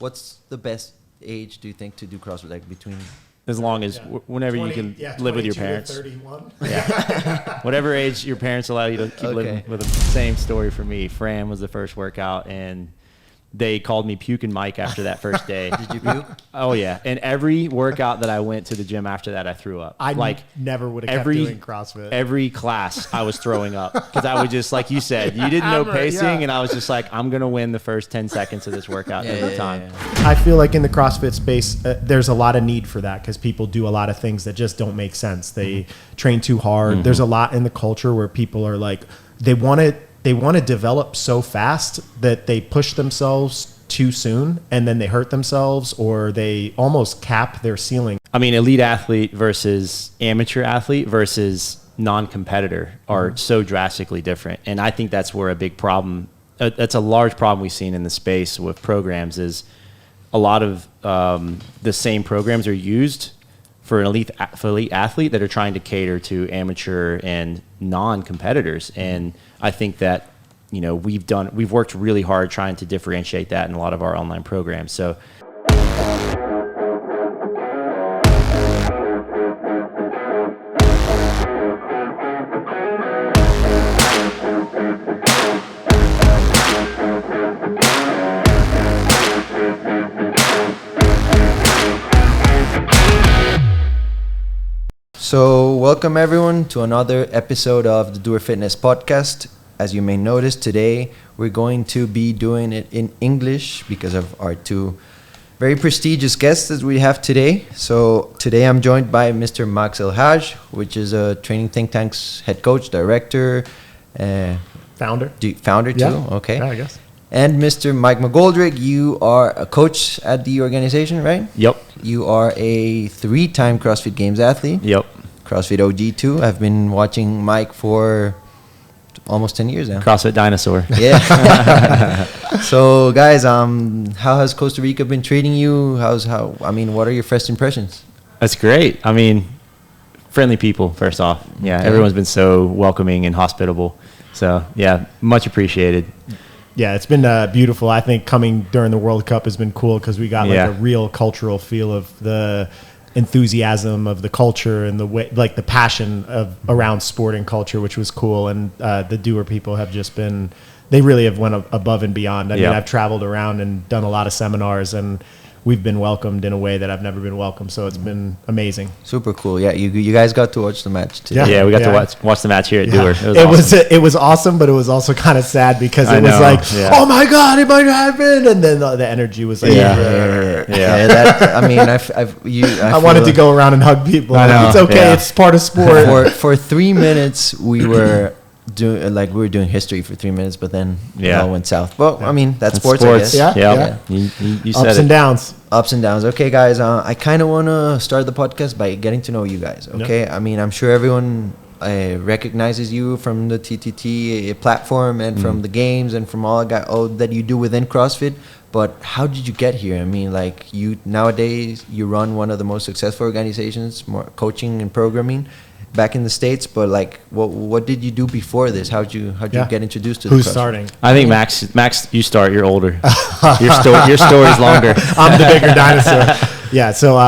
what's the best age do you think to do CrossFit? Like between as long as whenever 20, you can live with your parents. 31. Yeah. Whatever age your parents allow you to keep living with them. Same story for me. Fran was the first workout, and they called me Puking Mike after that first day. Did you puke? Oh, yeah. And every workout that I went to the gym after that, I threw up. I never would have kept doing CrossFit. Every class, I was throwing up. Because I would just, like you said, you didn't know pacing, and I was just like, I'm going to win the first 10 seconds of this workout every time. Yeah. I feel like in the CrossFit space, there's a lot of need for that because people do a lot of things that just don't make sense. They train too hard. There's a lot in the culture where people are like, they want to develop so fast that they push themselves too soon and then they hurt themselves or they almost cap their ceiling. I mean, elite athlete versus amateur athlete versus non-competitor are so drastically different. And I think that's where a big problem, that's a large problem we've seen in the space with programs is a lot of the same programs are used for an elite athlete that are trying to cater to amateur and non-competitors. And I think that, you know, we've worked really hard trying to differentiate that in a lot of our online programs. So So welcome everyone to another episode of the Doer Fitness Podcast. As you may notice, today we're going to be doing it in English because of our two very prestigious guests that we have today. So today I'm joined by Mr. Max El-Hag, which is a Training Think Tank's head coach, director, founder too. Yeah. Okay. Yeah, I guess. And Mr. Mike McGoldrick, you are a coach at the organization, right? Yep. You are a 3-time CrossFit Games athlete. Yep. CrossFit OG too. I've been watching Mike for almost 10 years now. CrossFit dinosaur. Yeah. So guys, how has Costa Rica been treating you? What are your first impressions? That's great. I mean, friendly people, first off. Yeah, Okay. Everyone's been so welcoming and hospitable. So, yeah, much appreciated. Yeah, it's been beautiful. I think coming during the World Cup has been cool because we got like a real cultural feel of the enthusiasm of the culture and the way, like the passion of around sport and culture, which was cool. And the doer people have just been, they really have went above and beyond. I mean, I've traveled around and done a lot of seminars and we've been welcomed in a way that I've never been welcomed. So it's been amazing. Super cool. Yeah, you guys got to watch the match today. Yeah, we got to watch the match here at Doer. It was awesome, but it was also kind of sad because it was like, oh my God, it might happen. And then the energy was like, I wanted to go around and hug people. I know. It's okay. It's part of sport. For 3 minutes, we were doing history for 3 minutes, but then it all went south. Well, I mean, that's sports, I guess. Yeah. You said Ups and downs. Ups and downs. Okay, guys, I kind of want to start the podcast by getting to know you guys, okay? I mean, I'm sure everyone recognizes you from the TTT platform and from the games and from all that you do within CrossFit, but how did you get here? I mean, like, nowadays, you run one of the most successful organizations, more coaching and programming, back in the States, but like, what did you do before this? How'd you get introduced to Who's the CrossFit? starting? I think Max, you start. You're older. Your story's longer. I'm the bigger dinosaur. Yeah. So,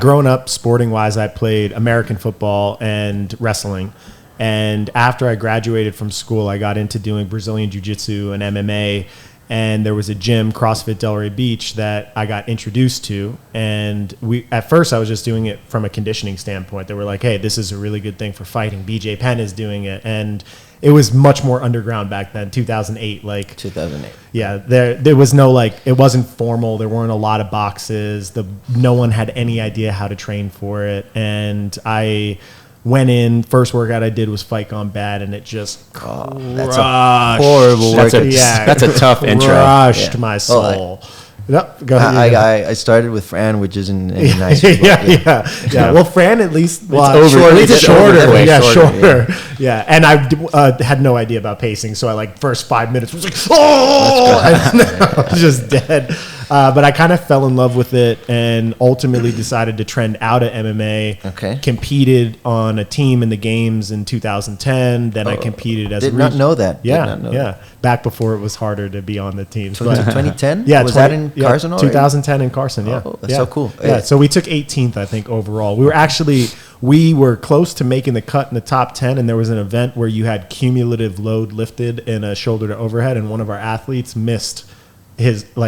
growing up, sporting wise, I played American football and wrestling. And after I graduated from school, I got into doing Brazilian Jiu-Jitsu and MMA. And there was a gym, CrossFit Delray Beach, that I got introduced to. And at first I was just doing it from a conditioning standpoint. They were like, hey, this is a really good thing for fighting. BJ Penn is doing it. And it was much more underground back then, 2008. 2008. Yeah, there was no, it wasn't formal. There weren't a lot of boxes. No one had any idea how to train for it. And I went in, first workout I did was Fight Gone Bad, and it just that's a horrible workout. That's a tough intro. Crushed my soul. Go ahead. I started with Fran, which isn't any nice. Yeah. Well, Fran at least it's shorter. Yeah, and I had no idea about pacing, so I first 5 minutes was like, and I was just dead. But I kind of fell in love with it and ultimately decided to trend out of MMA. Okay. Competed on a team in the games in 2010. Then I competed as did not know that. Yeah, Did not know yeah. that. Back before it was harder to be on the teams. So was it 2010? Yeah, was that in Carson already? 2010 in Carson, yeah. Oh, that's so cool. Yeah, so we took 18th, I think, overall. We were close to making the cut in the top 10, and there was an event where you had cumulative load lifted in a shoulder to overhead, and one of our athletes missed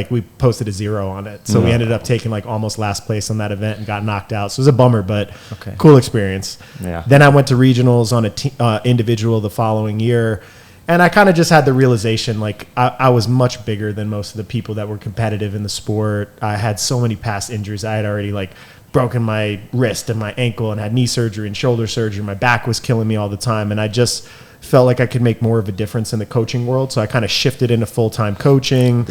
we posted a 0 on it. So we ended up taking almost last place on that event and got knocked out. So it was a bummer, but cool experience. Yeah. Then I went to regionals on a individual the following year. And I kind of just had the realization, I was much bigger than most of the people that were competitive in the sport. I had so many past injuries. I had already broken my wrist and my ankle and had knee surgery and shoulder surgery. My back was killing me all the time. And I just felt like I could make more of a difference in the coaching world. So I kind of shifted into full-time coaching.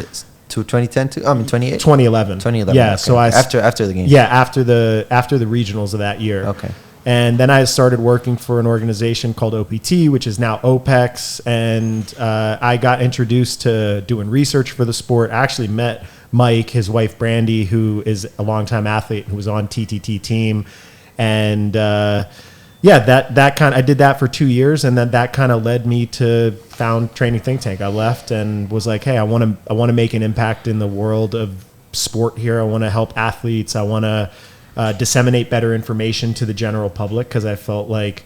To 2010 to 28? 2011. 2011. Yeah. Okay. So after the game. Yeah, after the regionals of that year. Okay. And then I started working for an organization called OPT, which is now OPEX. And I got introduced to doing research for the sport. I actually met Mike, his wife, Brandy, who is a longtime athlete who was on TTT team. And I did that for 2 years. And then that kind of led me to found Training Think Tank. I left and was like, hey, I want to make an impact in the world of sport here. I want to help athletes. I want to disseminate better information to the general public because I felt like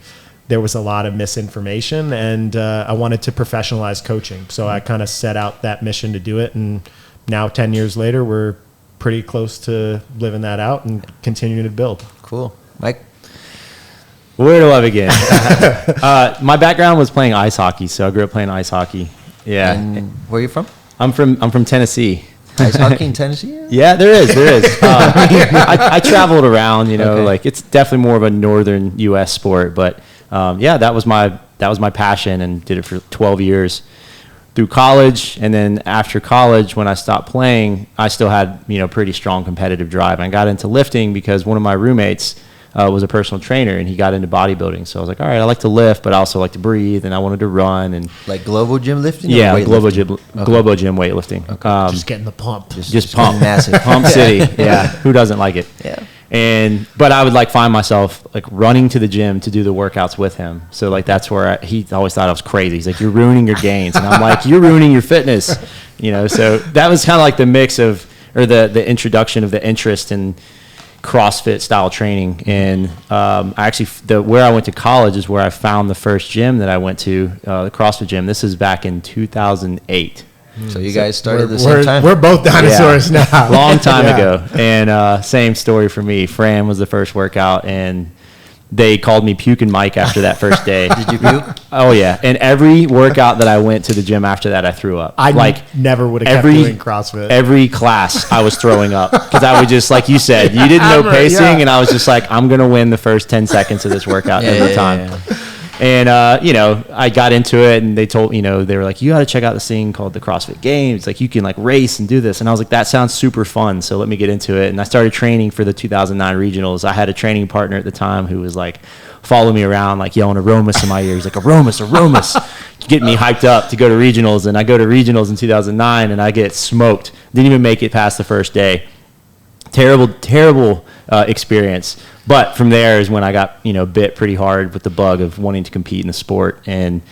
there was a lot of misinformation, and I wanted to professionalize coaching. So I kind of set out that mission to do it, and now 10 years later, we're pretty close to living that out and continuing to build. Cool. Mike? Where do I begin? My background was playing ice hockey, so I grew up playing ice hockey. Yeah. And where are you from? I'm from Tennessee. Ice hockey in Tennessee? Yeah, there is. I traveled around, it's definitely more of a northern U.S. sport, but that was my passion, and did it for 12 years through college. And then after college, when I stopped playing, I still had pretty strong competitive drive. I got into lifting because one of my roommates was a personal trainer, and he got into bodybuilding. So I was like, all right, I like to lift, but I also like to breathe, and I wanted to run. And global gym lifting? Yeah, global gym weightlifting. Okay. Just getting the pump. Just pump. Massive. Pump city. Yeah. Who doesn't like it? Yeah. But I would find myself running to the gym to do the workouts with him. So that's where he always thought I was crazy. He's like, you're ruining your gains. And I'm like, you're ruining your fitness. So that was kind of the mix of, or the introduction of the interest in CrossFit style training. And where I went to college is where I found the first gym that I went to, the CrossFit gym. This is back in 2008. So you guys started at the same time? We're both dinosaurs now. Long time ago. And same story for me. Fran was the first workout, and they called me Puking Mike after that first day. Did you puke? Oh, yeah. And every workout that I went to the gym after that, I threw up. I never would have kept doing CrossFit. Every class, I was throwing up. Because I would just, like you said, you didn't know pacing, and I was just like, I'm going to win the first 10 seconds of this workout every time. Yeah. And, I got into it, and they told, they were like, you got to check out this thing called the CrossFit Games. You can race and do this. And I was like, that sounds super fun. So let me get into it. And I started training for the 2009 regionals. I had a training partner at the time who was following me around, yelling Aromas in my ear. He's like, Aromas, getting me hyped up to go to regionals. And I go to regionals in 2009, and I get smoked. Didn't even make it past the first day. Terrible experience. But from there is when I got, bit pretty hard with the bug of wanting to compete in the sport. And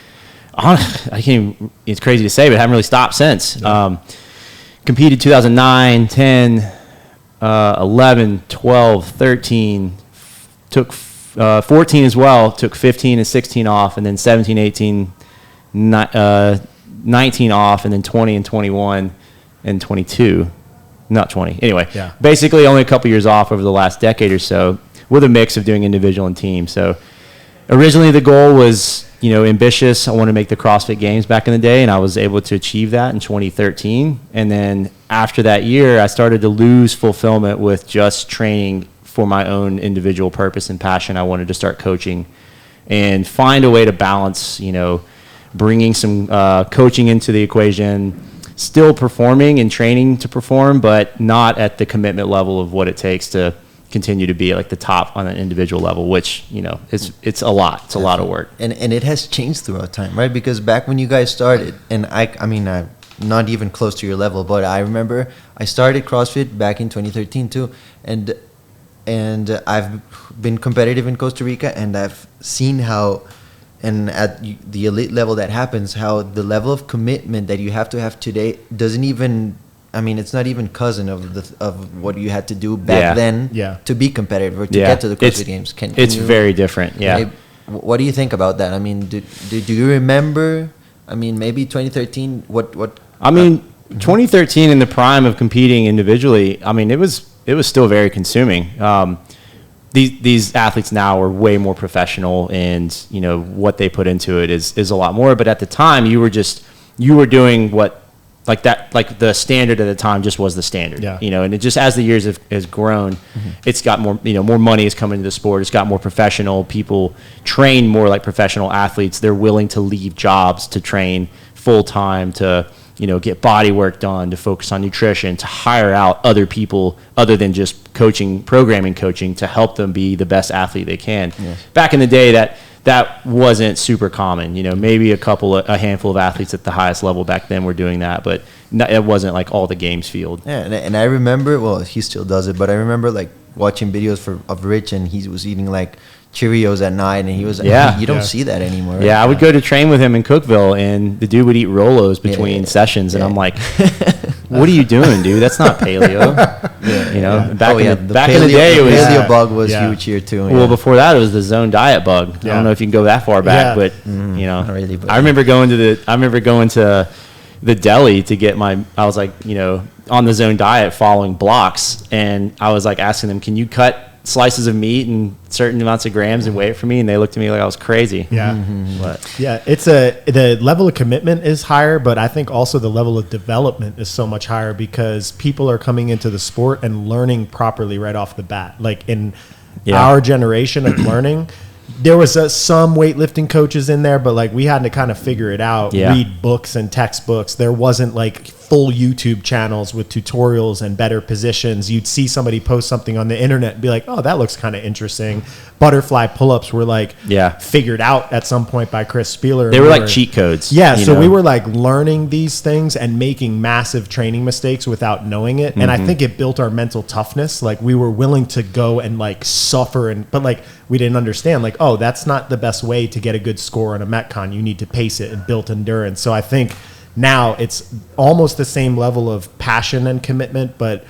it's crazy to say, but I haven't really stopped since. Yeah. Competed 2009, 10, 11, 12, 13, took 14 as well, took 15 and 16 off, and then 17, 18, 19 off, and then 20 and 21 and 22. Not 20. Anyway, basically only a couple years off over the last decade or so, with a mix of doing individual and team. So originally the goal was, ambitious. I wanted to make the CrossFit Games back in the day, and I was able to achieve that in 2013. And then after that year, I started to lose fulfillment with just training for my own individual purpose and passion. I wanted to start coaching and find a way to balance, bringing some coaching into the equation, still performing and training to perform, but not at the commitment level of what it takes to continue to be the top on an individual level, which it's a lot. It's a lot of work, and it has changed throughout time, right? Because back when you guys started, and I not even close to your level. But I remember I started CrossFit back in 2013 too, and I've been competitive in Costa Rica, and I've seen how, and at the elite level that happens, how the level of commitment that you have to have today doesn't even, I mean, it's not even cousin of what you had to do back then to be competitive or to get to the CrossFit Games. It's very different. Yeah. What do you think about that? I mean, do you remember? I mean, maybe 2013. What? I mean, 2013 in the prime of competing individually. I mean, it was still very consuming. These athletes now are way more professional, and you know what they put into it is a lot more. But at the time, you were doing what like the standard at the time just was the standard. You know, and it just as the years has grown, it's got more more money has come into the sport. It's got more professional. People train more like professional athletes. They're willing to leave jobs to train full time to get body work done, to focus on nutrition, to hire out other people other than just programming coaching to help them be the best athlete they can. Yes. Back in the day, that wasn't super common. Maybe a handful of athletes at the highest level back then were doing that, but it wasn't like all the games field. Yeah, and I remember, well, he still does it, but I remember like watching videos of Rich, and he was eating like Cheerios at night, and he was you don't see that anymore. Right? Yeah, I would go to train with him in Cookeville, and the dude would eat Rolos between sessions, and I'm like, what are you doing, dude? That's not paleo. Back in the day, it was paleo bug was huge here too. Well, before that, it was the Zone Diet bug. I don't know if you can go that far back, but not really, I remember going to the deli to get I was like, on the Zone Diet following blocks, and I was like asking them, can you cut slices of meat and certain amounts of grams and weigh it for me, and they looked at me like I was crazy. It's the level of commitment is higher, but I think also the level of development is so much higher because people are coming into the sport and learning properly right off the bat. Like in our generation of learning, there was some weightlifting coaches in there, but like we had to kind of figure it out, read books and textbooks. There wasn't like full YouTube channels with tutorials and better positions. You'd see somebody post something on the internet and be like, oh, that looks kind of interesting. Butterfly pull-ups were like figured out at some point by Chris Spieler. They were like cheat codes. Yeah, so we were like learning these things and making massive training mistakes without knowing it. And I think it built our mental toughness. Like we were willing to go and like suffer, but like we didn't understand like, oh, that's not the best way to get a good score on a Metcon. You need to pace it and build endurance. So I think now it's almost the same level of passion and commitment, but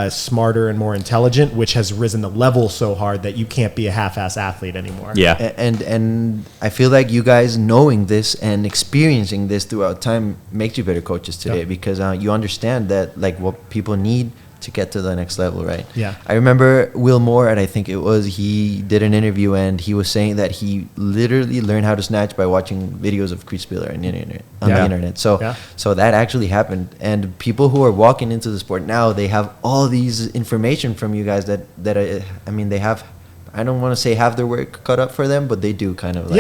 smarter and more intelligent, which has risen the level so hard that you can't be a half-ass athlete anymore. Yeah. And I feel like you guys knowing this and experiencing this throughout time makes you better coaches today because you understand that like what people need to get to the next level, right? Yeah. I remember Will Moore, and I think he did an interview, and he was saying that he literally learned how to snatch by watching videos of Chris Spieler on the internet. So that actually happened, and people who are walking into the sport now, they have all these information from you guys that I mean, they have. I don't want to say have their work cut up for them, but they do kind of like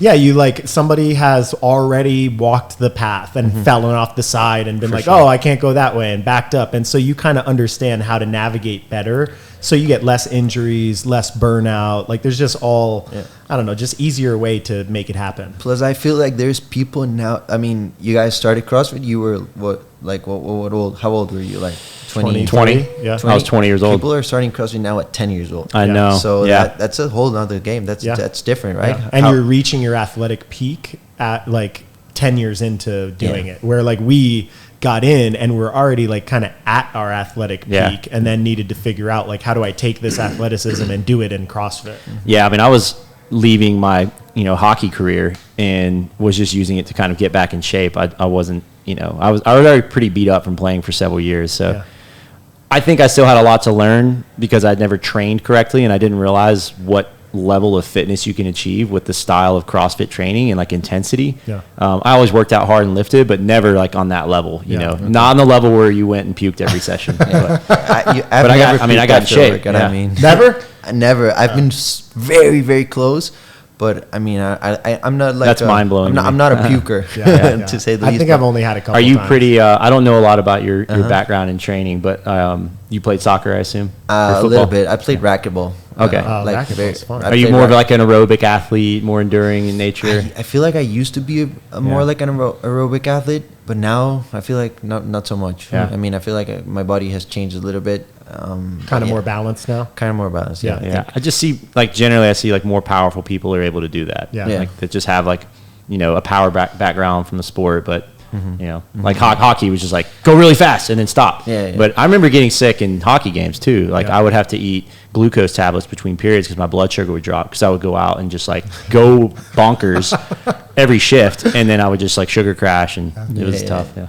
you like somebody has already walked the path and fallen off the side and been oh, I can't go that way, and backed up, and so you kind of understand how to navigate better, so you get less injuries, less burnout. Like there's just I don't know, just easier way to make it happen. Plus I feel like there's people now, I mean, you guys started CrossFit, you were what old, how old were you, like 20? 20. Yeah. 20. I was 20 years old. People are starting CrossFit now at 10 years old. I know. So that's a whole other game. That's different, right? Yeah. And you're reaching your athletic peak at like 10 years into doing it, where like we got in and we're already like kind of at our athletic peak and then needed to figure out like, how do I take this athleticism and do it in CrossFit? Yeah. I mean, I was leaving my, hockey career and was just using it to kind of get back in shape. I wasn't, I was already pretty beat up from playing for several years. So I think I still had a lot to learn because I'd never trained correctly, and I didn't realize what level of fitness you can achieve with the style of CrossFit training and like intensity. I always worked out hard and lifted, but never like on that level, not on the level where you went and puked every session. I got in shape. Never. I've been very, very close. But I mean, I'm not like that's mind blowing. I'm not a puker to say the least. I think I've only had a couple. Are you times. Pretty? I don't know a lot about your background in training, but you played soccer, I assume. A little bit. I played racquetball. Okay. Racquetball's fun. Are you more of like an aerobic athlete, more enduring in nature? I feel like I used to be more like an aerobic athlete. but now I feel like not so much. Yeah. I mean, I feel like my body has changed a little bit. Kind of more balanced now. Kind of more balanced. Yeah. Yeah. I just see, like, generally I see like more powerful people are able to do that. Yeah. Like that just have like, you know, a power background from the sport, but you know, like hockey was just like go really fast and then stop. Yeah. But I remember getting sick in hockey games too. Like Yeah. I would have to eat glucose tablets between periods because my blood sugar would drop because I would go out and just like go bonkers every shift, and then I would just like sugar crash, and it was tough. Yeah.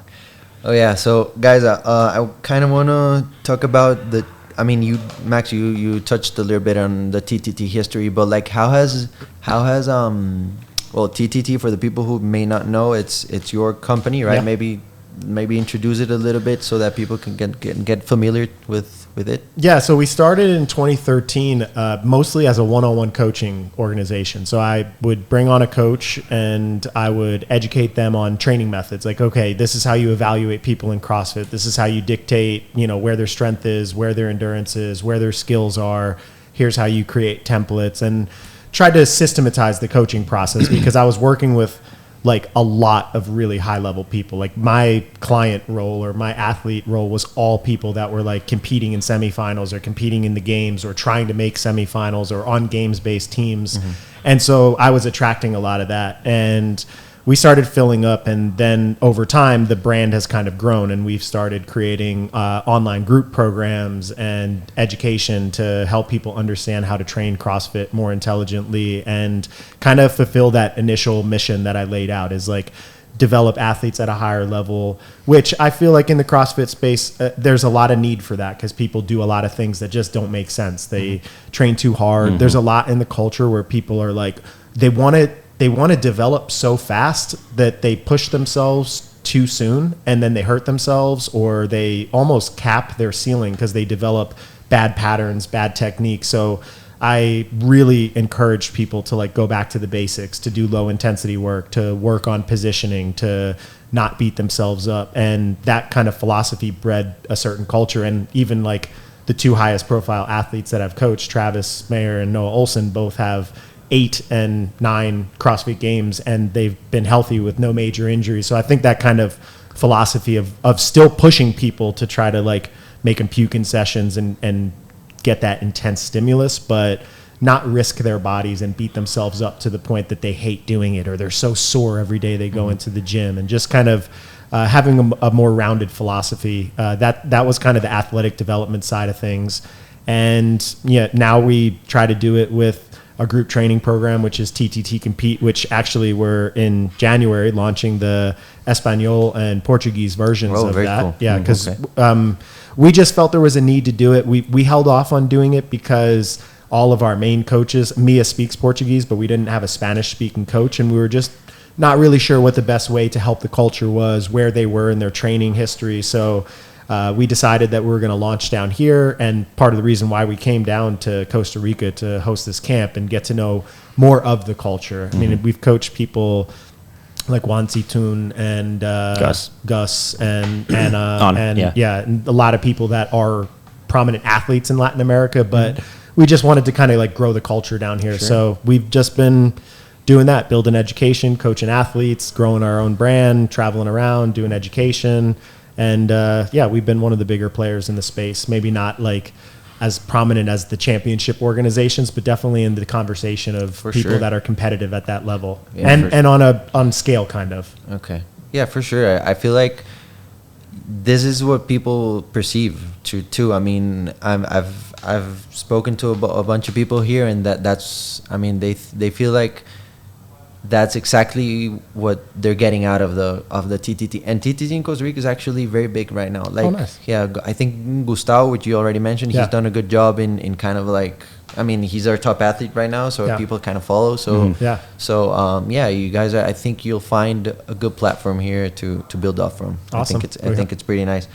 Oh yeah. So guys, I kind of want to talk about the. I mean, Max, you touched a little bit on the TTT history, but like how has well, TTT, for the people who may not know, it's your company, right? Yeah. Maybe introduce it a little bit so that people can get familiar with it. Yeah, so we started in 2013 mostly as a one-on-one coaching organization. So I would bring on a coach and I would educate them on training methods. Like, okay, this is how you evaluate people in CrossFit. This is how you dictate, you know, where their strength is, where their endurance is, where their skills are. Here's how you create templates, and tried to systematize the coaching process because I was working with like a lot of really high level people. Like my client role or my athlete role was all people that were like competing in semifinals or competing in the games or trying to make semifinals or on games based teams. And so I was attracting a lot of that, and we started filling up, and then over time the brand has kind of grown, and we've started creating online group programs and education to help people understand how to train CrossFit more intelligently and kind of fulfill that initial mission that I laid out, is like develop athletes at a higher level, which I feel like in the CrossFit space there's a lot of need for that because people do a lot of things that just don't make sense. They train too hard. There's a lot in the culture where people are like, they want to develop so fast that they push themselves too soon, and then they hurt themselves, or they almost cap their ceiling because they develop bad patterns, bad techniques. So I really encourage people to like go back to the basics, to do low intensity work, to work on positioning, to not beat themselves up. And that kind of philosophy bred a certain culture. And even like the two highest profile athletes that I've coached, Travis Mayer and Noah Ohlsen, both have 8 and 9 CrossFit Games, and they've been healthy with no major injuries. So I think that kind of philosophy of still pushing people to try to like make them puke in sessions and get that intense stimulus, but not risk their bodies and beat themselves up to the point that they hate doing it, or they're so sore every day they go into the gym, and just kind of having a more rounded philosophy. That was kind of the athletic development side of things. And yeah, now we try to do it with a group training program, which is TTT Compete, which actually we're in January launching the Espanol and Portuguese versions of that. Cool. Yeah, because we just felt there was a need to do it. We held off on doing it because all of our main coaches, Mia speaks Portuguese, but we didn't have a Spanish speaking coach, and we were just not really sure what the best way to help the culture was, where they were in their training history. So we decided that we were going to launch down here, and part of the reason why we came down to Costa Rica to host this camp and get to know more of the culture. I mean, we've coached people like Juan Zitun and Gus and Anna and a lot of people that are prominent athletes in Latin America, but we just wanted to kind of like grow the culture down here. Sure. So we've just been doing that, building education, coaching athletes, growing our own brand, traveling around, doing education. And we've been one of the bigger players in the space. Maybe not like as prominent as the championship organizations, but definitely in the conversation of people that are competitive at that level, and on scale, kind of. Okay, yeah, for sure. I feel like this is what people perceive too. I mean, I've spoken to a bunch of people here, and that's. I mean, they feel like that's exactly what they're getting out of the TTT. And TTT in Costa Rica is actually very big right now. Like, nice. Yeah, I think Gustavo, which you already mentioned, he's done a good job in kind of like, I mean, he's our top athlete right now, so people kind of follow. So, you guys I think you'll find a good platform here to build off from. Awesome. I think it's pretty nice.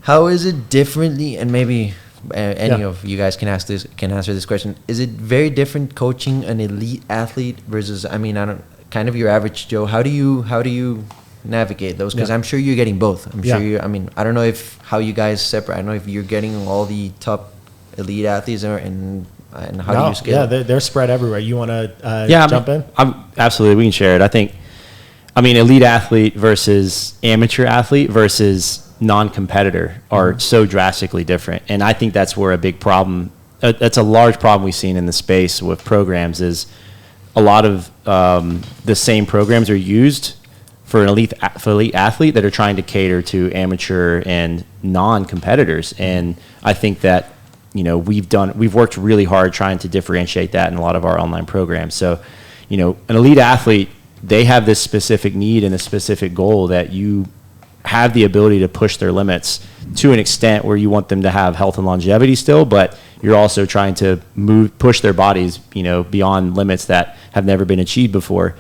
How is it differently, and maybe any of you guys can answer this question. Is it very different coaching an elite athlete versus, I mean, kind of your average Joe? How do you navigate those? Because I'm sure you're getting both. I'm sure you. I mean, I don't know how you guys separate. I don't know if you're getting all the top elite athletes and how do you scale? Yeah, they're spread everywhere. You want to jump in? Absolutely, we can share it. I think I mean, elite athlete versus amateur athlete versus non-competitor are so drastically different. And I think that's where a big problem, that's a large problem we've seen in the space with programs, is a lot of the same programs are used for an elite athlete that are trying to cater to amateur and non-competitors. And I think that, we've worked really hard trying to differentiate that in a lot of our online programs. So, an elite athlete, they have this specific need and a specific goal that you have the ability to push their limits to an extent where you want them to have health and longevity still, but you're also trying to push their bodies, beyond limits that have never been achieved before.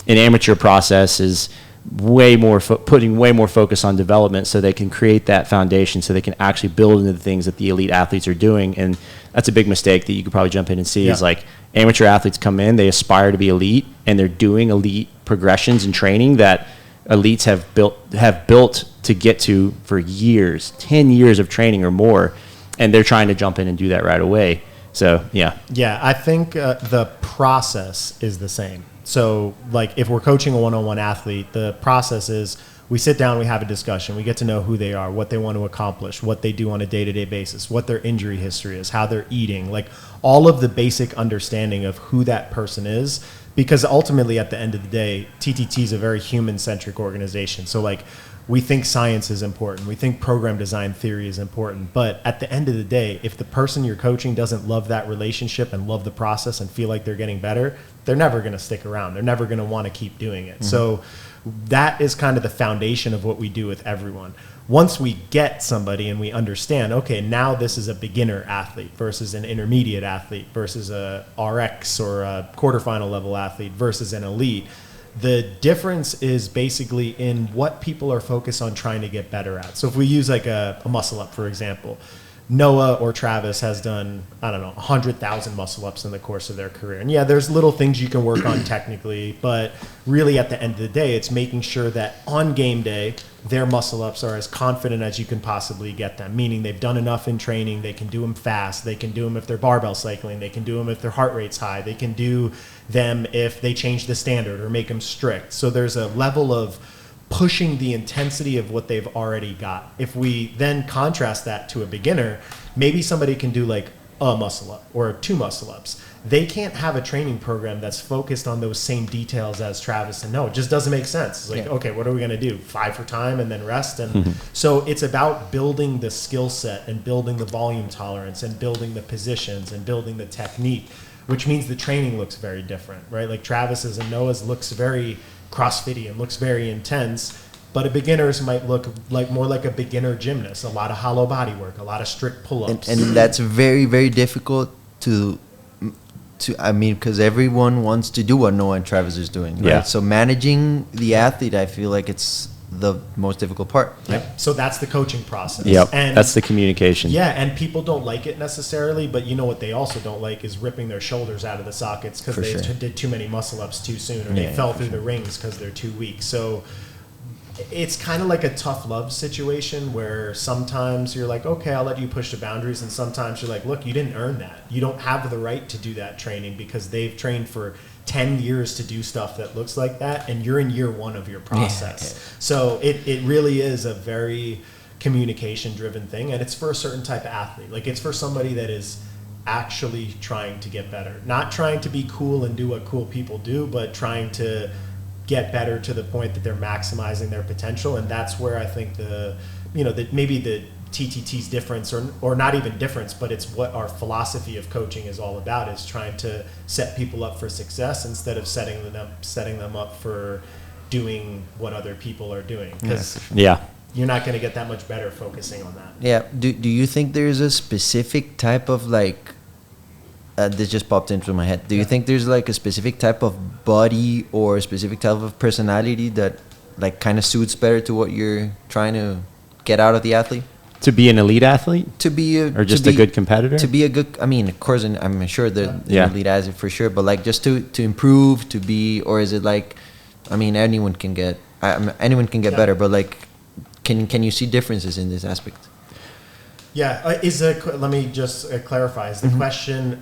An amateur process is way more putting way more focus on development, so they can create that foundation, so they can actually build into the things that the elite athletes are doing. And that's a big mistake that you could probably jump in and see, is like amateur athletes come in, they aspire to be elite, and they're doing elite progressions and training that elites have built to get to for years, 10 years of training or more, and they're trying to jump in and do that right away. So yeah, I think the process is the same. So, like, if we're coaching a one-on-one athlete, the process is we sit down, we have a discussion, we get to know who they are, what they want to accomplish, what they do on a day-to-day basis, what their injury history is, how they're eating, like all of the basic understanding of who that person is. Because ultimately, at the end of the day, TTT is a very human-centric organization. So, like, we think science is important. We think program design theory is important. But at the end of the day, if the person you're coaching doesn't love that relationship and love the process and feel like they're getting better, they're never going to stick around. They're never going to want to keep doing it. So that is kind of the foundation of what we do with everyone. Once we get somebody and we understand, okay, now this is a beginner athlete versus an intermediate athlete versus a RX or a quarterfinal level athlete versus an elite, the difference is basically in what people are focused on trying to get better at. So if we use like a muscle up, for example, Noah or Travis has done, 100,000 muscle ups in the course of their career. And yeah, there's little things you can work on technically, but really at the end of the day, it's making sure that on game day, their muscle ups are as confident as you can possibly get them, meaning they've done enough in training, they can do them fast, they can do them if they're barbell cycling, they can do them if their heart rate's high, they can do them if they change the standard or make them strict. So there's a level of pushing the intensity of what they've already got. If we then contrast that to a beginner, maybe somebody can do like a muscle up or 2 muscle ups. They can't have a training program that's focused on those same details as Travis and Noah. It just doesn't make sense. It's like, okay, what are we going to do? 5 for time and then rest? And so it's about building the skill set and building the volume tolerance and building the positions and building the technique, which means the training looks very different, right? Like Travis's and Noah's looks very CrossFit and looks very intense, but a beginner's might look like more like a beginner gymnast, a lot of hollow body work, a lot of strict pull-ups. And that's very, very difficult to because everyone wants to do what Noah and Travis is doing, right? Yeah. So managing the athlete, I feel like it's the most difficult part. Right? Yep. So that's the coaching process. Yep. And that's the communication. Yeah, and people don't like it necessarily, but you know what they also don't like is ripping their shoulders out of the sockets because they did too many muscle ups too soon, or they fell through the rings because they're too weak. So it's kind of like a tough love situation where sometimes you're like, okay, I'll let you push the boundaries, and sometimes you're like, look, you didn't earn that. You don't have the right to do that training because they've trained for 10 years to do stuff that looks like that, and you're in year 1 of your process. So it really is a very communication-driven thing, and it's for a certain type of athlete. Like, it's for somebody that is actually trying to get better. Not trying to be cool and do what cool people do, but trying to get better to the point that they're maximizing their potential. And that's where I think maybe the TTT's difference, or not even difference, but it's what our philosophy of coaching is all about, is trying to set people up for success instead of setting them up for doing what other people are doing. Because you're not going to get that much better focusing on that. Yeah. Do you think there's a specific type of this just popped into my head. Do you think there's like a specific type of body or a specific type of personality that like kind of suits better to what you're trying to get out of the athlete? To be an elite athlete? To be a good competitor? To be a good, I mean, of course, and I'm sure the elite athlete for sure, but like just to improve, to be, or is it like, I mean, anyone can get better, but like, can you see differences in this aspect? Yeah, let me just clarify. Is the question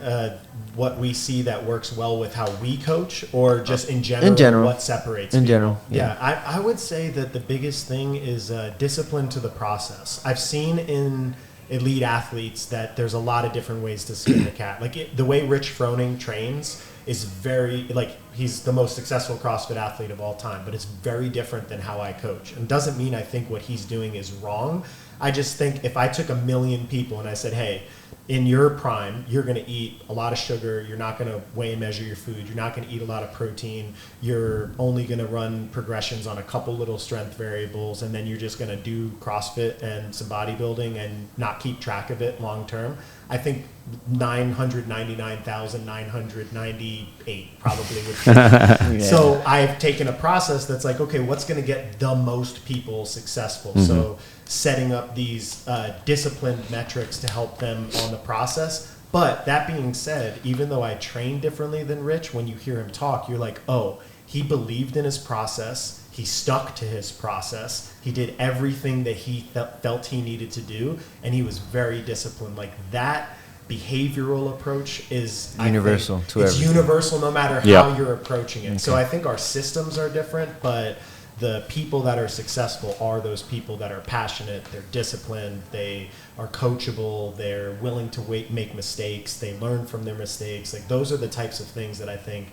what we see that works well with how we coach, or just in general what separates in people? general? Yeah, I would say that the biggest thing is discipline to the process. I've seen in elite athletes that there's a lot of different ways to skin the cat. Like the way Rich Froning trains is very, like, he's the most successful CrossFit athlete of all time, but it's very different than how I coach. And doesn't mean I think what he's doing is wrong. I just think if I took 1 million people and I said, hey, in your prime, you're going to eat a lot of sugar. You're not going to weigh and measure your food. You're not going to eat a lot of protein. You're only going to run progressions on a couple little strength variables. And then you're just going to do CrossFit and some bodybuilding and not keep track of it long term. I think 999,998 probably would fit. Yeah. So I've taken a process that's like, okay, what's going to get the most people successful? Mm-hmm. So setting up these disciplined metrics to help them on the process. But that being said, even though I train differently than Rich, when you hear him talk, you're like, oh, he believed in his process. He stuck to his process. He did everything that he felt he needed to do, and he was very disciplined. Like that behavioral approach is universal to everything. It's universal no matter how you're approaching it. Okay. So I think our systems are different, but the people that are successful are those people that are passionate, they're disciplined, they are coachable, they're willing to make mistakes, they learn from their mistakes. Like those are the types of things that I think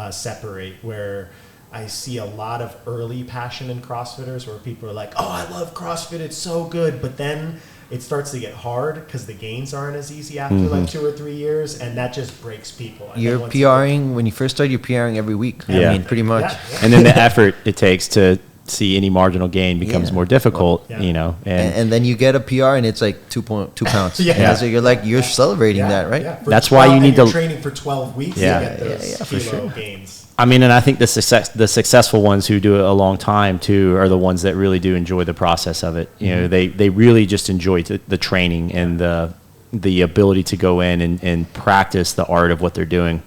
separate, where I see a lot of early passion in CrossFitters where people are like, oh, I love CrossFit, it's so good. But then it starts to get hard because the gains aren't as easy after like 2 or 3 years, and that just breaks people. You're PRing, when you first started, you're PRing every week. Yeah. I mean, pretty much. Yeah. And then the effort it takes to see any marginal gain becomes more difficult, you know. And then you get a PR and it's like 2 pounds. So you're celebrating that, right? Yeah. That's why you need to training for 12 weeks to get those kilo gains. I mean, and I think the successful ones who do it a long time too are the ones that really do enjoy the process of it. You know, they really just enjoy the training and the ability to go in and practice the art of what they're doing,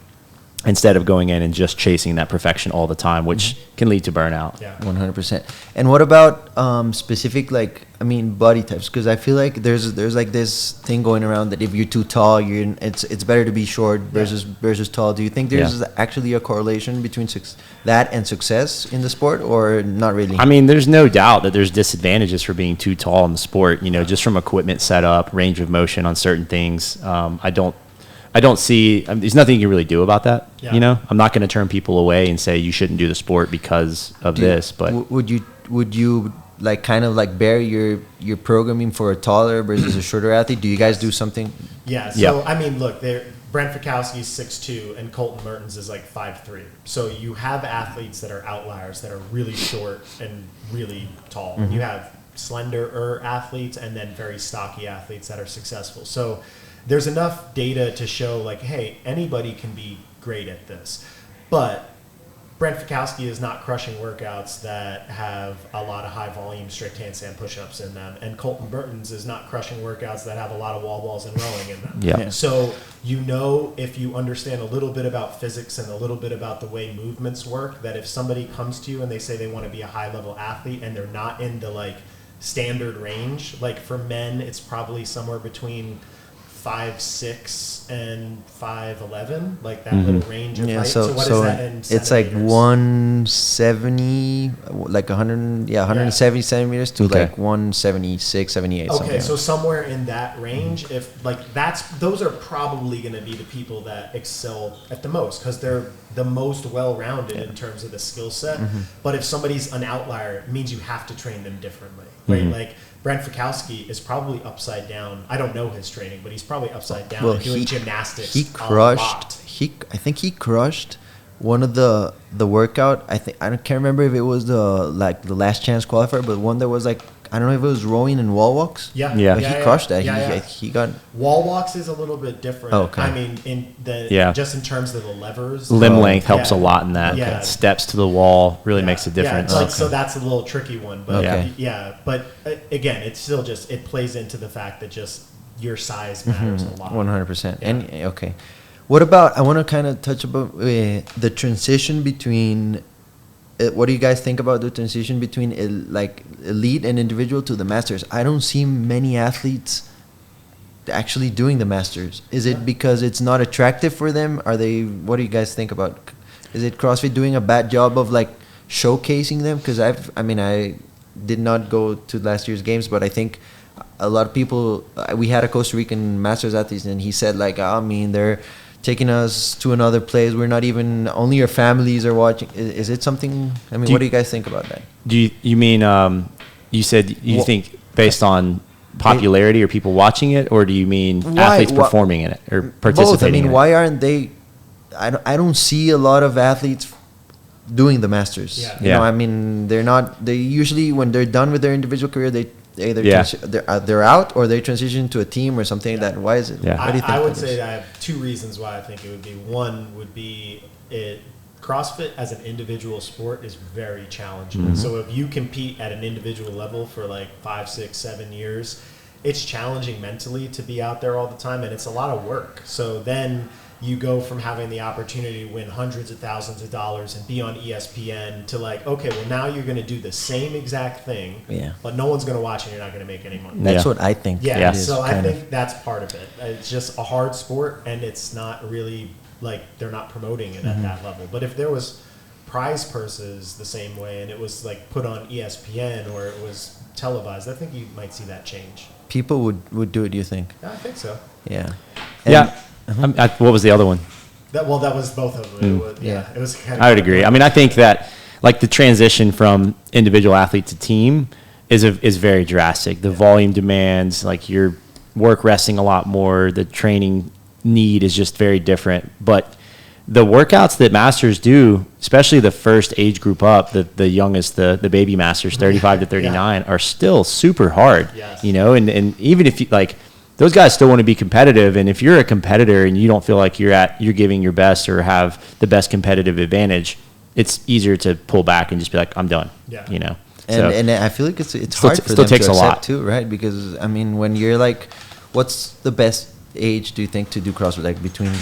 instead of going in and just chasing that perfection all the time, which can lead to burnout. Yeah, 100%. And what about specific, body types? Because I feel like there's like this thing going around that if you're too tall, it's better to be short versus tall. Do you think there's actually a correlation between that and success in the sport, or not really? I mean, there's no doubt that there's disadvantages for being too tall in the sport. You know, just from equipment setup, range of motion on certain things. I don't see, there's nothing you can really do about that. You know, I'm not going to turn people away and say you shouldn't do the sport because of this. But would you bury your programming for a taller versus a shorter athlete? Do you guys do something? Yeah. So I mean, look, Brent Fikowski's 6'2" and Colton Mertens is like 5'3". So you have athletes that are outliers that are really short and really tall. Mm-hmm. You have slenderer athletes and then very stocky athletes that are successful. So there's enough data to show like, hey, anybody can be great at this. But Brent Fikowski is not crushing workouts that have a lot of high volume strict handstand push-ups in them. And Colton Mertens is not crushing workouts that have a lot of wall balls and rowing in them. Yeah. So if you understand a little bit about physics and a little bit about the way movements work, that if somebody comes to you and they say they want to be a high-level athlete and they're not in the like standard range, like for men, it's probably somewhere between 5'6" and 5'11", like that little range of height. So what is that in centimeters? It's like 170, like 170 centimeters to like 176, 78. Okay, so somewhere in that range, if like those are probably going to be the people that excel at the most because they're the most well-rounded in terms of the skill set. Mm-hmm. But if somebody's an outlier, it means you have to train them differently, right? Mm-hmm. Like Brent Fikowski is probably upside down. I don't know his training, but he's probably upside down doing gymnastics. He crushed. I think he crushed one of the workout. I can't remember if it was the last chance qualifier, but one that was like, I don't know if it was rowing and wall walks. Yeah. But he crushed that. He got wall walks is a little bit different. Okay. I mean, just in terms of the levers, limb length helps a lot in that. Yeah. Steps to the wall really makes a difference. So that's a little tricky one, but but again, it's still just it plays into the fact that just your size matters a lot. 100%. And okay, what about? I want to kind of touch about the transition between. What do you guys think about the transition between elite and individual to the masters? I don't see many athletes actually doing the Masters? Is it because it's not attractive for them? What do you guys think about? Is it CrossFit doing a bad job of like showcasing them? Because I did not go to last year's games, but I think a lot of people, we had a Costa Rican Masters athlete, and he said like, they're taking us to another place. We're not even, only our families are watching. Is it something, what do you guys think about that? You mean, you said you think based on popularity or people watching it, or do you mean athletes performing in it or participating in it? Why aren't they, I don't see a lot of athletes doing the Masters. They're not, they usually, when they're done with their individual career, they either they're out or they transition to a team or something like that. Why is it? Yeah. What do you think? I would say that I have two reasons why I think it would be. One would be CrossFit as an individual sport is very challenging. Mm-hmm. So if you compete at an individual level for like 5, 6, 7 years, it's challenging mentally to be out there all the time, and it's a lot of work. So then you go from having the opportunity to win hundreds of thousands of dollars and be on ESPN to like, okay, well now you're going to do the same exact thing, but no one's going to watch and you're not going to make any money. That's what I think. Yeah, so I think that's part of it. It's just a hard sport, and it's not really like they're not promoting it at that level. But if there was prize purses the same way and it was like put on ESPN or it was televised, I think you might see that change. People would do it, do you think? Yeah, I think so. Yeah. What was the other one? That was both of them. It was kind of, I would agree. I think that like the transition from individual athlete to team is very drastic. The volume demands, like your work resting a lot more. The training need is just very different. But the workouts that masters do, especially the first age group up, the youngest, the baby masters, 35 to 39, are still super hard. Yes. And even if you like, those guys still want to be competitive, and if you're a competitor and you don't feel like you're giving your best or have the best competitive advantage, it's easier to pull back and just be like, I'm done. Yeah. And I feel like it's hard for them to accept a lot too, right? Because when you're like, what's the best age do you think to do CrossFit? Like between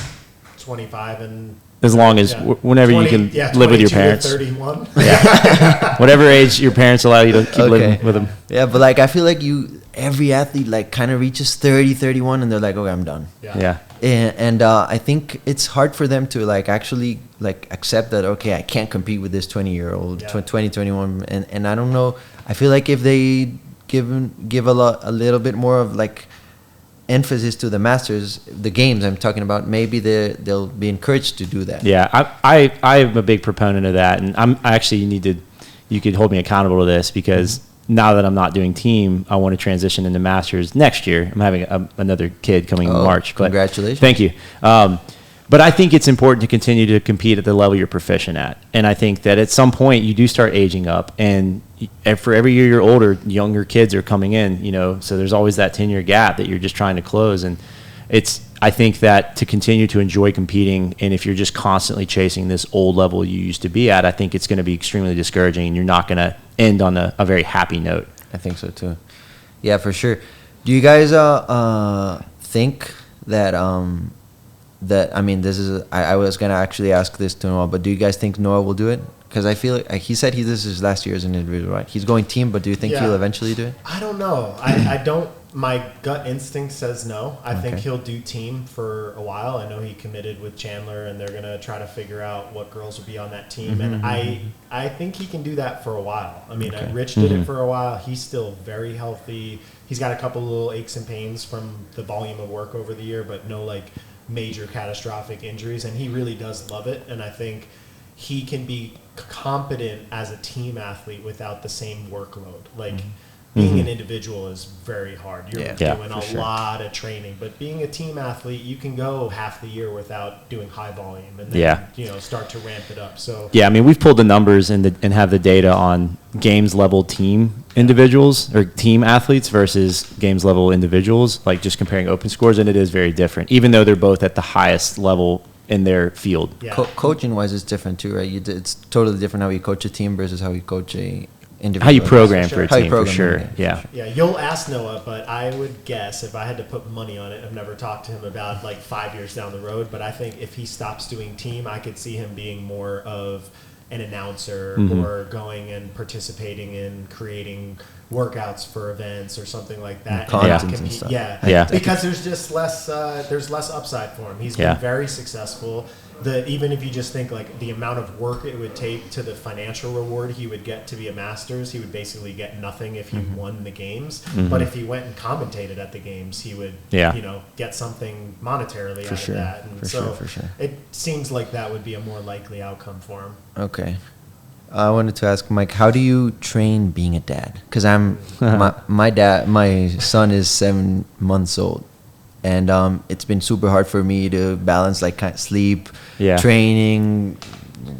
25 and as long as whenever 20, you can live with your parents. 31. Whatever age your parents allow you to keep living with them. Yeah, but like I feel like every athlete like kind of reaches 30, 31 and they're like, okay, I'm done. Yeah. And I think it's hard for them to like actually like accept that, okay, I can't compete with this 20-year-old, 20, 21. And I don't know. I feel like if they give a little bit more of like emphasis to the Masters, the games I'm talking about, maybe they'll be encouraged to do that. Yeah, I am a big proponent of that, and you could hold me accountable to this because now that I'm not doing team, I want to transition into Masters next year. I'm having another kid coming in March. Congratulations! Thank you. But I think it's important to continue to compete at the level you're proficient at, and I think that at some point you do start aging up, and for every year you're older, younger kids are coming in. So there's always that 10-year gap that you're just trying to close, and I think that to continue to enjoy competing, and if you're just constantly chasing this old level you used to be at, I think it's going to be extremely discouraging, and you're not going to end on a very happy note. I think so too. Yeah, for sure. Do you guys think that this is I was gonna actually ask this to Noah, but do you guys think Noah will do it? Because I feel like he said this is his last year as an individual, right? He's going team, but do you think he'll eventually do it? I don't know. I don't. My gut instinct says no. I think he'll do team for a while. I know he committed with Chandler, and they're gonna try to figure out what girls will be on that team. And I think he can do that for a while. Rich did it for a while. He's still very healthy. He's got a couple little aches and pains from the volume of work over the year, but no like major catastrophic injuries, and he really does love it. And I think he can be competent as a team athlete without the same workload. Like being an individual is very hard. You're doing a lot of training, but being a team athlete, you can go half the year without doing high volume, and then start to ramp it up. So we've pulled the numbers and have the data on games level team individuals or team athletes versus games level individuals, like just comparing open scores, and it is very different, even though they're both at the highest level in their field. Coaching wise is different too, right? It's totally different how you coach a team versus how you coach a individual. How you program for a team, for sure. Yeah, you'll ask Noah, but I would guess if I had to put money on it, I've never talked to him about like 5 years down the road, but I think if he stops doing team, I could see him being more of an announcer or going and participating in creating workouts for events or something like that. Content and stuff. Yeah. Because there's just less upside for him. He's been very successful. Even if you just think like the amount of work it would take to the financial reward he would get to be a Masters, he would basically get nothing if he won the games. But if he went and commentated at the games, he would get something monetarily out of that. And for sure. It seems like that would be a more likely outcome for him. Okay. I wanted to ask Mike, how do you train being a dad? Because my son is 7 months old. And it's been super hard for me to balance like sleep, training,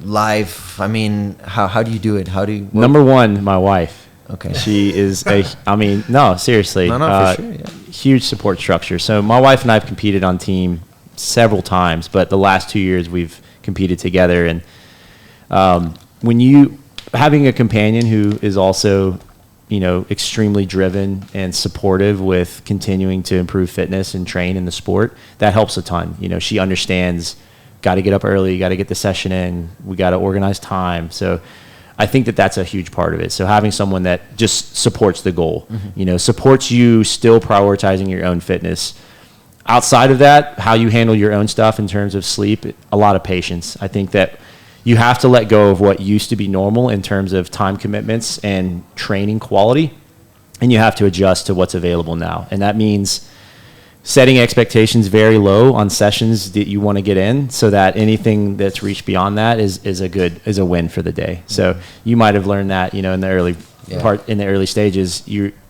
life. I mean, how do you do it? Number one, my wife. Okay. She is seriously. For sure, huge support structure. So my wife and I have competed on team several times, but the last 2 years we've competed together. And when you having a companion who is also extremely driven and supportive with continuing to improve fitness and train in the sport, that helps a ton. She understands, got to get up early, got to get the session in, we got to organize time. So I think that's a huge part of it. So having someone that just supports the goal, supports you still prioritizing your own fitness. Outside of that, how you handle your own stuff in terms of sleep, a lot of patience. I think that you have to let go of what used to be normal in terms of time commitments and training quality, and you have to adjust to what's available now. And that means setting expectations very low on sessions that you want to get in, so that anything that's reached beyond that is a win for the day. So you might have learned that, in the early stages.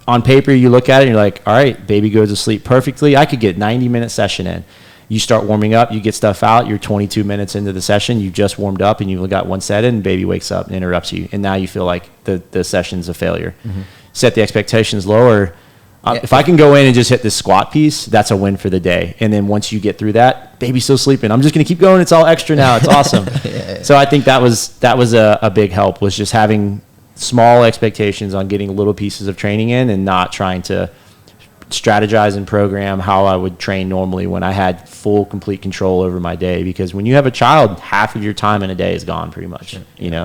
On paper, you look at it and you're like, all right, baby goes to sleep perfectly. I could get 90-minute session in. You start warming up, you get stuff out, you're 22 minutes into the session, you just warmed up and you've got one set in, and baby wakes up and interrupts you. And now you feel like the session's a failure. Set the expectations lower. If I can go in and just hit this squat piece, that's a win for the day. And then once you get through that, baby's still sleeping. I'm just going to keep going. It's all extra now. It's awesome. So I think that was a big help, was just having small expectations on getting little pieces of training in and not trying to strategize and program how I would train normally when I had full, complete control over my day. Because when you have a child, half of your time in a day is gone pretty much,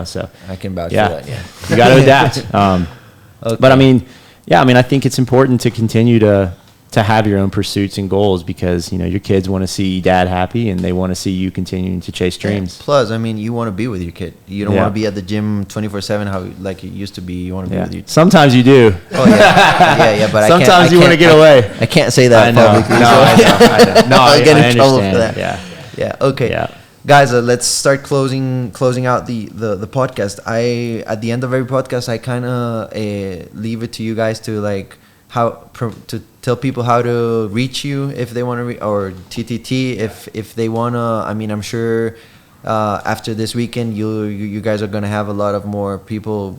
so I can vouch for that. You got to adapt. Okay. But I think it's important to continue to have your own pursuits and goals, because your kids want to see dad happy and they want to see you continuing to chase dreams. Plus, you want to be with your kid. You don't want to be at the gym 24/7 how like it used to be. You want to be with your Sometimes you do. Oh yeah. But sometimes you want to get away. I can't say that publicly. I know. I'll get in trouble for that. Yeah. Okay. Yeah. Guys, let's start closing out the podcast. At the end of every podcast, I kind of leave it to you guys to to tell people how to reach you if they want to, or TTT if they want to. I'm sure after this weekend, you guys are going to have a lot of more people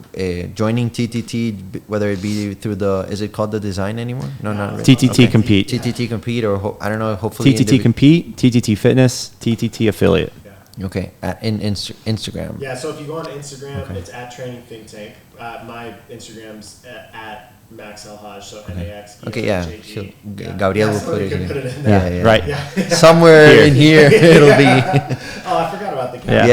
joining TTT, whether it be through is it called the design anymore? No, not really. TTT Compete. TTT Compete, or I don't know, hopefully TTT Compete, TTT Fitness, TTT Affiliate. Okay, in Instagram. Yeah, so if you go on Instagram, it's at Training Think Tank. My Instagram's at Max El-Hag, so Max. Okay, yeah. Gabriel will put it in. Yeah, right. Yeah. Somewhere in here it'll be. I forgot about the camera.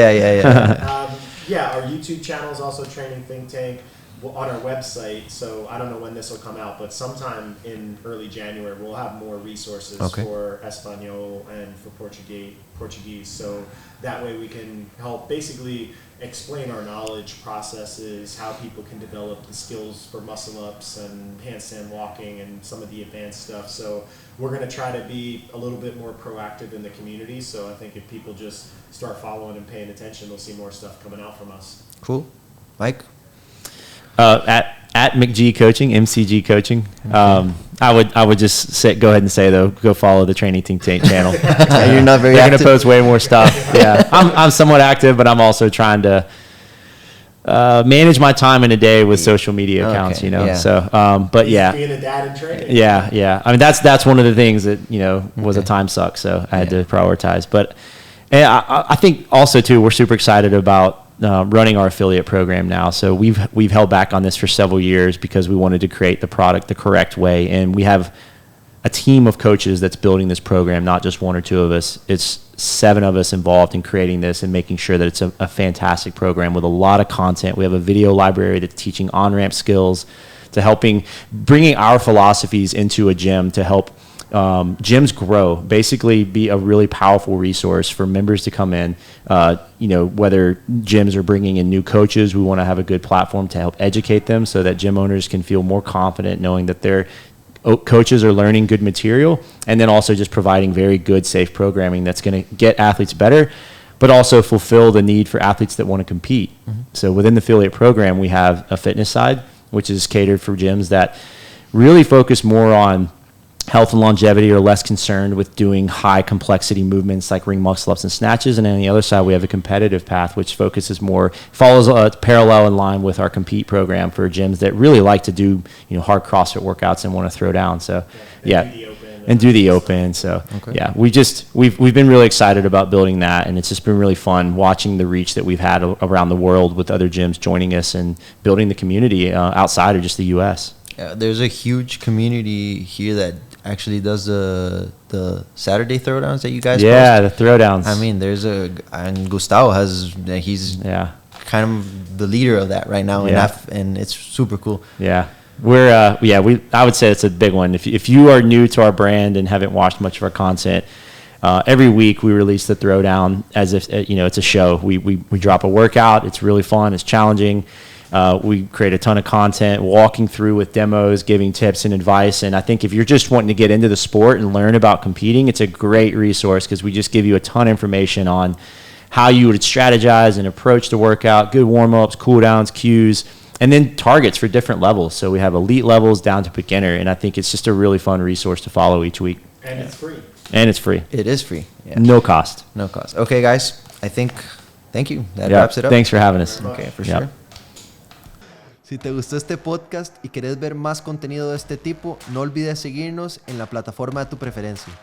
Yeah. Our YouTube channel is also Training Think Tank on our website. So I don't know when this will come out, but sometime in early January we'll have more resources for Espanol and for Portuguese. So that way we can help basically explain our knowledge processes, how people can develop the skills for muscle ups and handstand walking and some of the advanced stuff. So we're going to try to be a little bit more proactive in the community. So I think if people just start following and paying attention, they'll see more stuff coming out from us. Cool. Mike? At McG Coaching, MCG Coaching. I would just go ahead and say though, go follow the Training Think Tank channel. You're not very active. They're going to post way more stuff. Yeah, I'm somewhat active, but I'm also trying to manage my time in a day with social media accounts. So but yeah, being a dad in training. Yeah. That's one of the things that was a time suck. So I had to prioritize. But I think also too, we're super excited about running our affiliate program now. So we've held back on this for several years because we wanted to create the product the correct way, and we have a team of coaches that's building this program, not just one or two of us. It's 7 of us involved in creating this and making sure that it's a fantastic program with a lot of content. We have a video library that's teaching on-ramp skills, to bringing our philosophies into a gym to help gyms grow, basically be a really powerful resource for members to come in. Whether gyms are bringing in new coaches, we want to have a good platform to help educate them so that gym owners can feel more confident knowing that their coaches are learning good material, and then also just providing very good, safe programming that's going to get athletes better, but also fulfill the need for athletes that want to compete. Mm-hmm. So within the affiliate program, we have a fitness side, which is catered for gyms that really focus more on health and longevity, are less concerned with doing high complexity movements like ring muscle ups and snatches. And then on the other side, we have a competitive path, which follows a parallel in line with our compete program for gyms that really like to do, hard CrossFit workouts and want to throw down. So do the open. So we've been really excited about building that, and it's just been really fun watching the reach that we've had around the world with other gyms joining us and building the community outside of just the U.S. Yeah, there's a huge community here that actually does the Saturday throwdowns that you guys post. The throwdowns. I mean, and Gustavo he's kind of the leader of that right now, and it's super cool. Yeah. I would say it's a big one. If you are new to our brand and haven't watched much of our content, every week we release the throwdown as if it's a show. We drop a workout. It's really fun. It's challenging. We create a ton of content, walking through with demos, giving tips and advice. And I think if you're just wanting to get into the sport and learn about competing, it's a great resource because we just give you a ton of information on how you would strategize and approach the workout, good warm-ups, cool-downs, cues, and then targets for different levels. So we have elite levels down to beginner, and I think it's just a really fun resource to follow each week. And it's free. It is free. Yeah. No cost. Okay, guys. Thank you. That wraps it up. Thanks for having us. Okay, for sure. Si te gustó este podcast y querés ver más contenido de este tipo, no olvides seguirnos en la plataforma de tu preferencia.